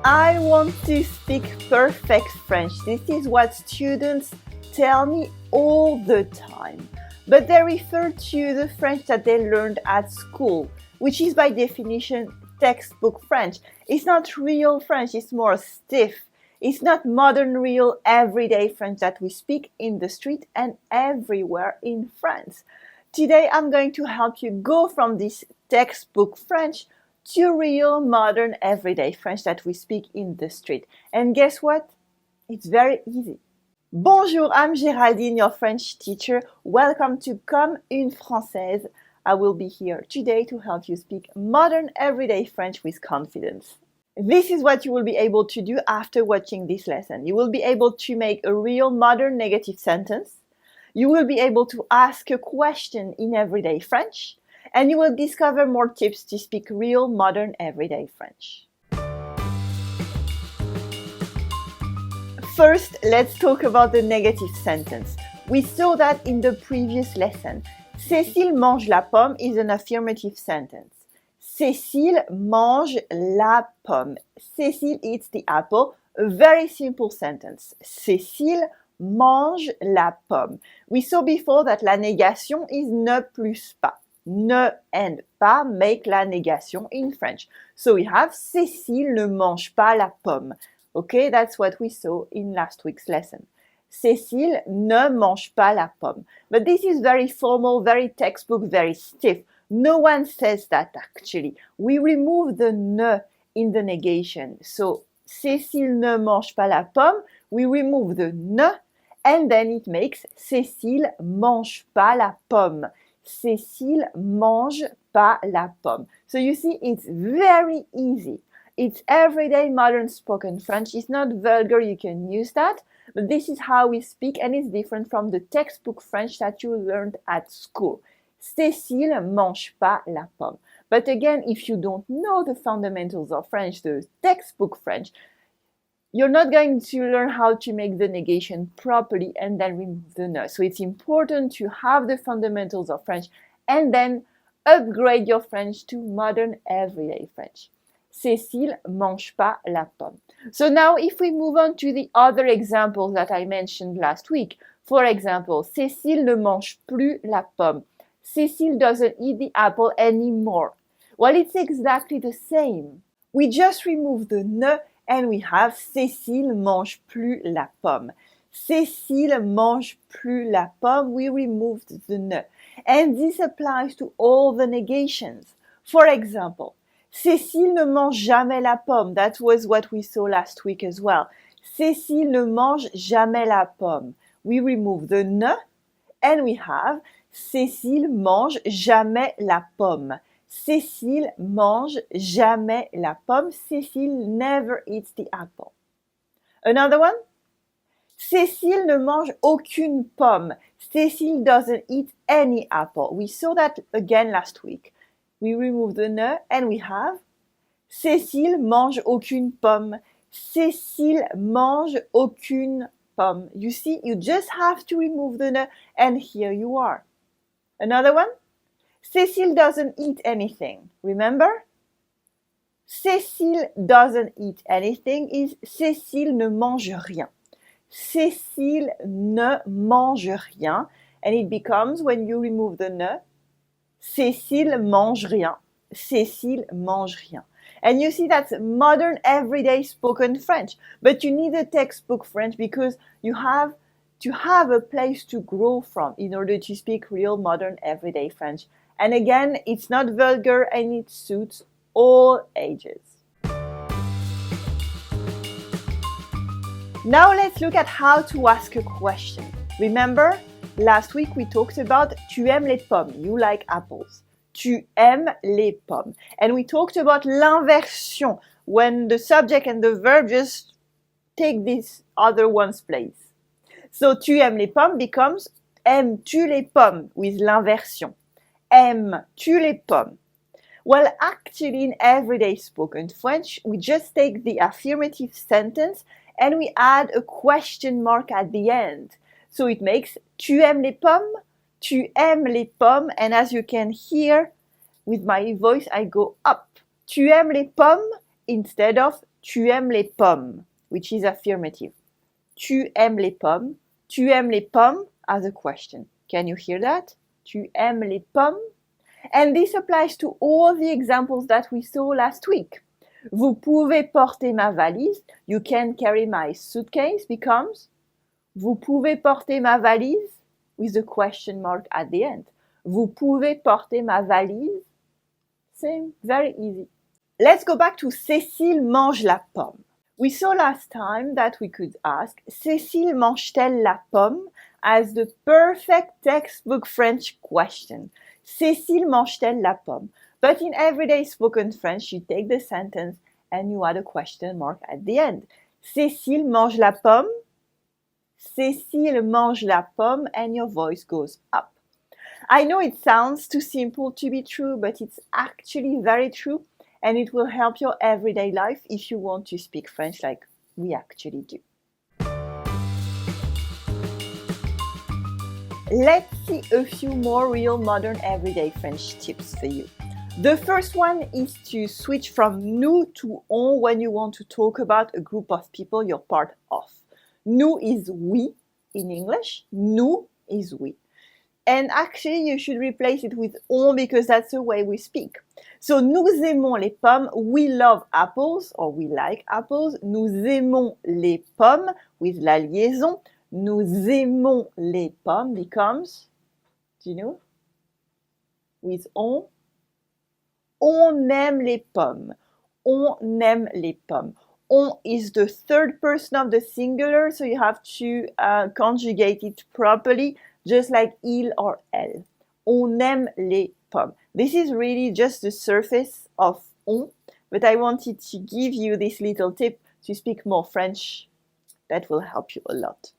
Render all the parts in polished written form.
I want to speak perfect French. This is what students tell me all the time. But they refer to the French that they learned at school, which is by definition textbook French. It's not real French, it's more stiff. It's not modern, real, everyday French that we speak in the street and everywhere in France. Today I'm going to help you go from this textbook French to real, modern, everyday French that we speak in the street. And guess what? It's very easy. Bonjour, I'm Géraldine, your French teacher. Welcome to Comme une Française. I will be here today to help you speak modern, everyday French with confidence. This is what you will be able to do after watching this lesson. You will be able to make a real modern negative sentence. You will be able to ask a question in everyday French. And you will discover more tips to speak real, modern, everyday French. First, let's talk about the negative sentence. We saw that in the previous lesson. Cécile mange la pomme is an affirmative sentence. Cécile mange la pomme. Cécile eats the apple. A very simple sentence. Cécile mange la pomme. We saw before that la négation is ne plus pas. Ne and pas make la négation in French. So we have Cécile ne mange pas la pomme. Okay, that's what we saw in last week's lesson. Cécile ne mange pas la pomme. But this is very formal, very textbook, very stiff. No one says that actually. We remove the ne in the negation. So Cécile ne mange pas la pomme. We remove the ne and then it makes Cécile mange pas la pomme. Cécile mange pas la pomme. So you see, it's very easy. It's everyday modern spoken French. It's not vulgar, you can use that. But this is how we speak and it's different from the textbook French that you learned at school. Cécile mange pas la pomme. But again, if you don't know the fundamentals of French, the textbook French, you're not going to learn how to make the negation properly and then remove the ne. So it's important to have the fundamentals of French and then upgrade your French to modern everyday French. Cécile mange pas la pomme. So now if we move on to the other examples that I mentioned last week. For example, Cécile ne mange plus la pomme. Cécile doesn't eat the apple anymore. Well, it's exactly the same. We just remove the ne and we have Cécile mange plus la pomme. Cécile mange plus la pomme. We removed the ne. And this applies to all the negations. For example, Cécile ne mange jamais la pomme. That was what we saw last week as well. Cécile ne mange jamais la pomme. We remove the ne and we have Cécile mange jamais la pomme. Cécile mange jamais la pomme. Cécile never eats the apple. Another one? Cécile ne mange aucune pomme. Cécile doesn't eat any apple. We saw that again last week. We remove the ne and we have Cécile mange aucune pomme. Cécile mange aucune pomme. You see, you just have to remove the ne and here you are. Another one? Cécile doesn't eat anything. Remember? Cécile doesn't eat anything is Cécile ne mange rien. Cécile ne mange rien. And it becomes, when you remove the ne, Cécile mange rien. Cécile mange rien. And you see that's modern everyday spoken French. But you need a textbook French because you have to have a place to grow from in order to speak real modern everyday French. And again, it's not vulgar and it suits all ages. Now let's look at how to ask a question. Remember, last week we talked about tu aimes les pommes, you like apples. Tu aimes les pommes. And we talked about l'inversion, when the subject and the verb just take this other one's place. So tu aimes les pommes becomes aimes-tu les pommes with l'inversion. Aimes-tu les pommes? Well, actually in everyday spoken French, we just take the affirmative sentence and we add a question mark at the end. So it makes tu aimes les pommes? Tu aimes les pommes? And as you can hear, with my voice I go up. Tu aimes les pommes? Instead of Tu aimes les pommes, which is affirmative. Tu aimes les pommes. Tu aimes les pommes as a question. Can you hear that? Tu aimes les pommes? And this applies to all the examples that we saw last week. Vous pouvez porter ma valise. You can carry my suitcase becomes Vous pouvez porter ma valise with a question mark at the end. Vous pouvez porter ma valise. Same, very easy. Let's go back to Cécile mange la pomme. We saw last time that we could ask Cécile mange-t-elle la pomme as the perfect textbook French question. Cécile mange-t-elle la pomme? But in everyday spoken French, you take the sentence and you add a question mark at the end. Cécile mange la pomme. Cécile mange la pomme, and your voice goes up. I know it sounds too simple to be true, but it's actually very true, and it will help your everyday life if you want to speak French like we actually do. Let's see a few more real modern everyday French tips for you. The first one is to switch from nous to on when you want to talk about a group of people you're part of. Nous is we in English. Nous is we. And actually, you should replace it with on because that's the way we speak. So, nous aimons les pommes. We love apples or we like apples. Nous aimons les pommes with la liaison. Nous aimons les pommes becomes, do you know? With on. On aime les pommes. On aime les pommes. On is the third person of the singular, so you have to conjugate it properly, just like il or elle. On aime les pommes. This is really just the surface of on, but I wanted to give you this little tip to speak more French. That will help you a lot.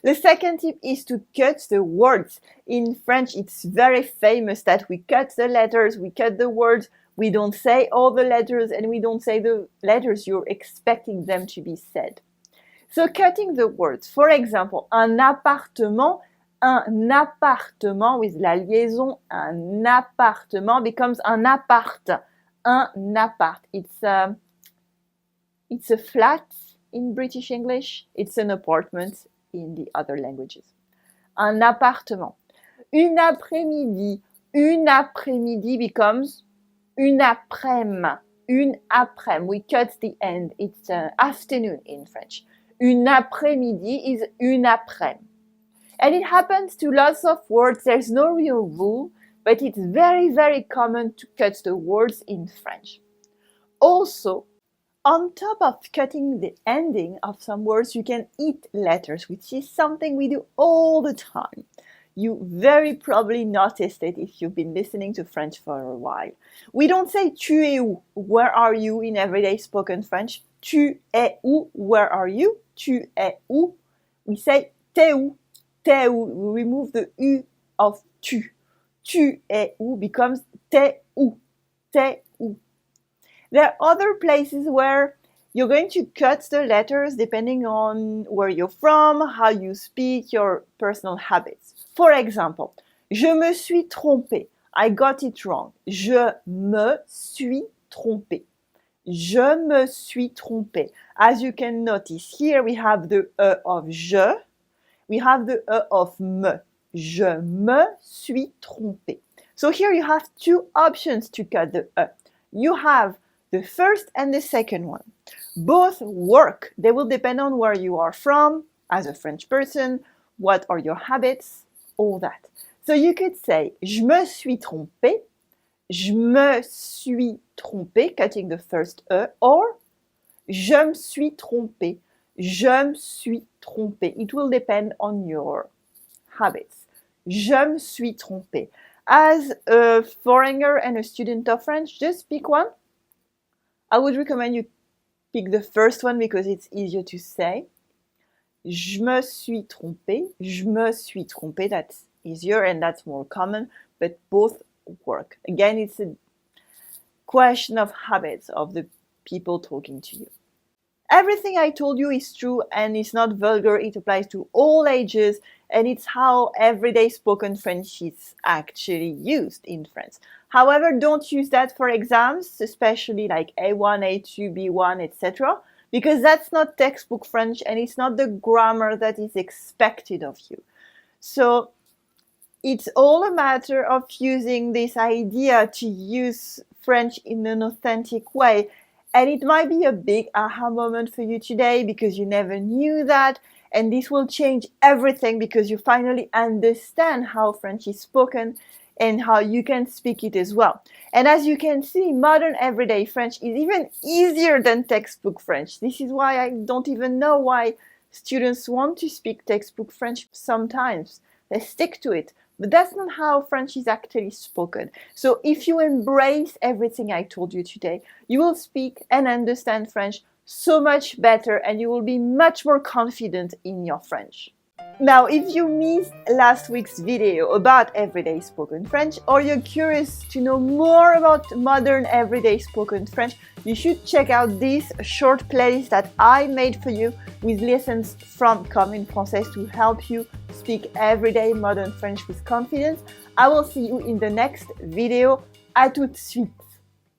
The second tip is to cut the words. In French, it's very famous that we cut the letters, we cut the words. We don't say all the letters and we don't say the letters you're expecting them to be said. So cutting the words. For example, un appartement with la liaison, un appartement becomes un appart. Un appart. It's a flat in British English. It's an apartment in the other languages. Un appartement. Une après-midi becomes une après-midi. Une après-midi. We cut the end. It's afternoon in French. Une après-midi is une après-midi. And it happens to lots of words. There's no real rule, but it's very, very common to cut the words in French. Also, on top of cutting the ending of some words, you can eat letters, which is something we do all the time. You very probably noticed it if you've been listening to French for a while. We don't say tu es où, where are you in everyday spoken French. Tu es où, where are you? Tu es où. We say t'es où, t'es où. We remove the u of tu. Tu es où becomes t'es où, t'es où. There are other places where you're going to cut the letters depending on where you're from, how you speak, your personal habits. For example, je me suis trompé. I got it wrong. Je me suis trompé. Je me suis trompé. As you can notice, here we have the E of je. We have the E of me. Je me suis trompé. So here you have two options to cut the E. You have the first and the second one. Both work. They will depend on where you are from as a French person, what are your habits, all that. So you could say, je me suis trompé, cutting the first E, or je me suis trompé, It will depend on your habits. Je me suis trompé. As a foreigner and a student of French, just pick one. I would recommend you pick the first one because it's easier to say. Je me suis trompé, that's easier and that's more common, but both work. Again, it's a question of habits of the people talking to you. Everything I told you is true and it's not vulgar. It applies to all ages and it's how everyday spoken French is actually used in France. However, don't use that for exams, especially like A1, A2, B1, etc., because that's not textbook French and it's not the grammar that is expected of you. So it's all a matter of using this idea to use French in an authentic way. And it might be a big aha moment for you today because you never knew that. And this will change everything because you finally understand how French is spoken and how you can speak it as well. And as you can see, modern everyday French is even easier than textbook French. This is why I don't even know why students want to speak textbook French sometimes. They stick to it. But that's not how French is actually spoken. So if you embrace everything I told you today, you will speak and understand French so much better and you will be much more confident in your French. Now, if you missed last week's video about everyday spoken French, or you're curious to know more about modern everyday spoken French, you should check out this short playlist that I made for you with lessons from Comme une Française to help you speak everyday modern French with confidence. I will see you in the next video. À tout de suite!